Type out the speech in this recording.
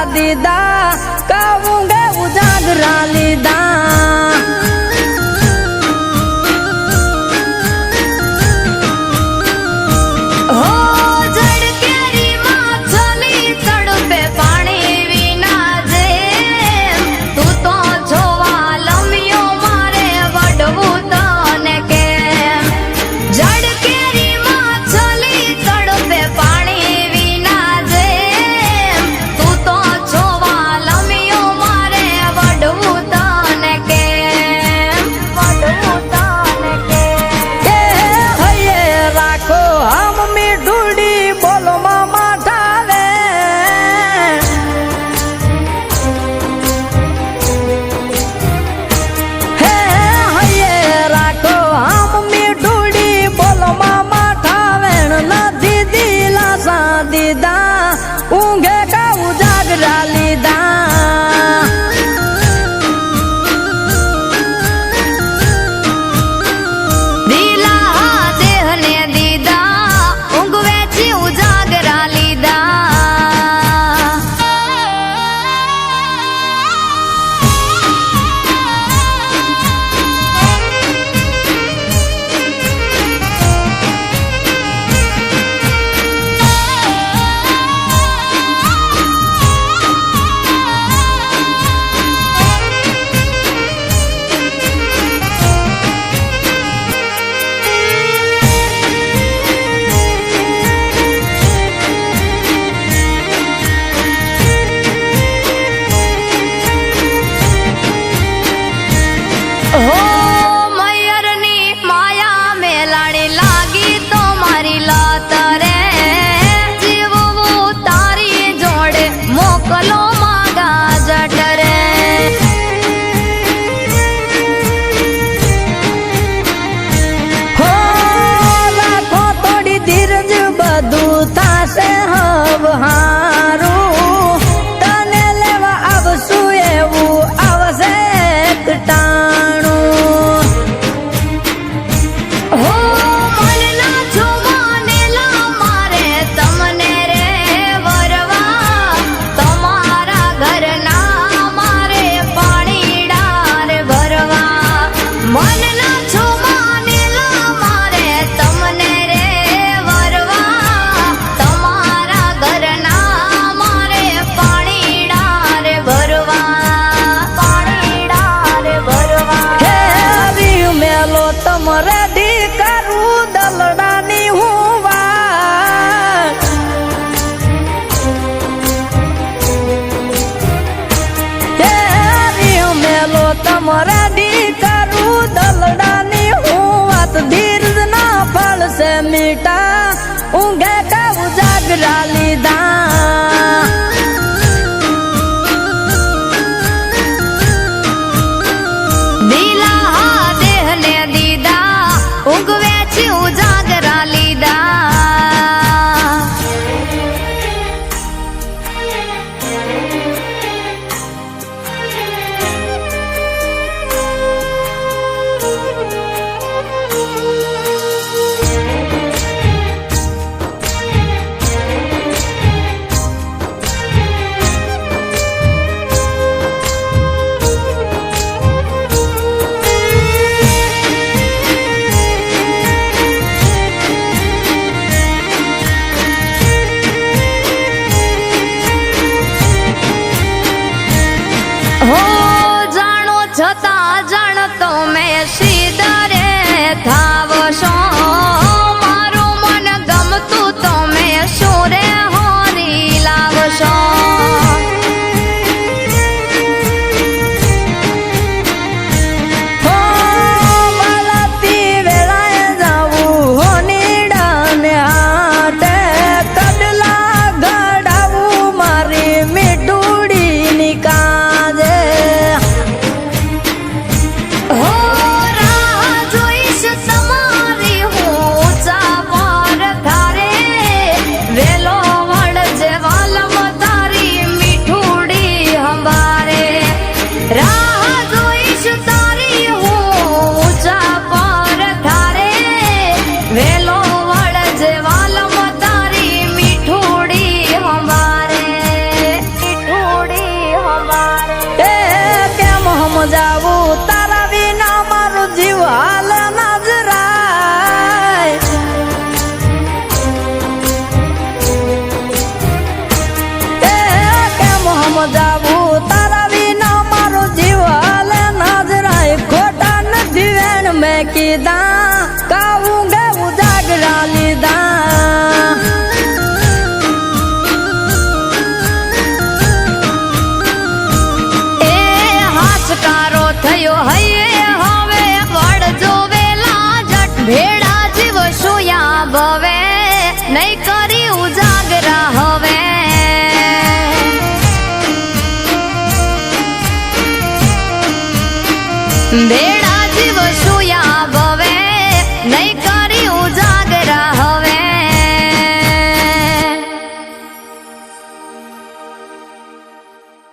દીધા કહુંગે ઉજાગરા લીધા હો જડ કેરી માછલી તડપે પાણી વિના જે તું તો જોવા લમ્યો મારે વડવું તને કેમ જડ કેરી માછલી તડપે પાણી વિના જે તું તો જોવા લમ્યો સમજાવું તારા વિના મારું જીવ હાલ ના જરાય એ કેમ સમજાવું તારા વિના મારું જીવ હાલ ના જરાય ખોટા નથી વેણ મેં કીધા કાવું ગાવું જાગરા લીધા હાશકારો થયો હૈયે હવે વળજો વેલા જટ ભેડા જીવ સોયા ભવે નહીં કરી ઉજાગરા હવે ભેડા જીવ સોયા ભવે નહીં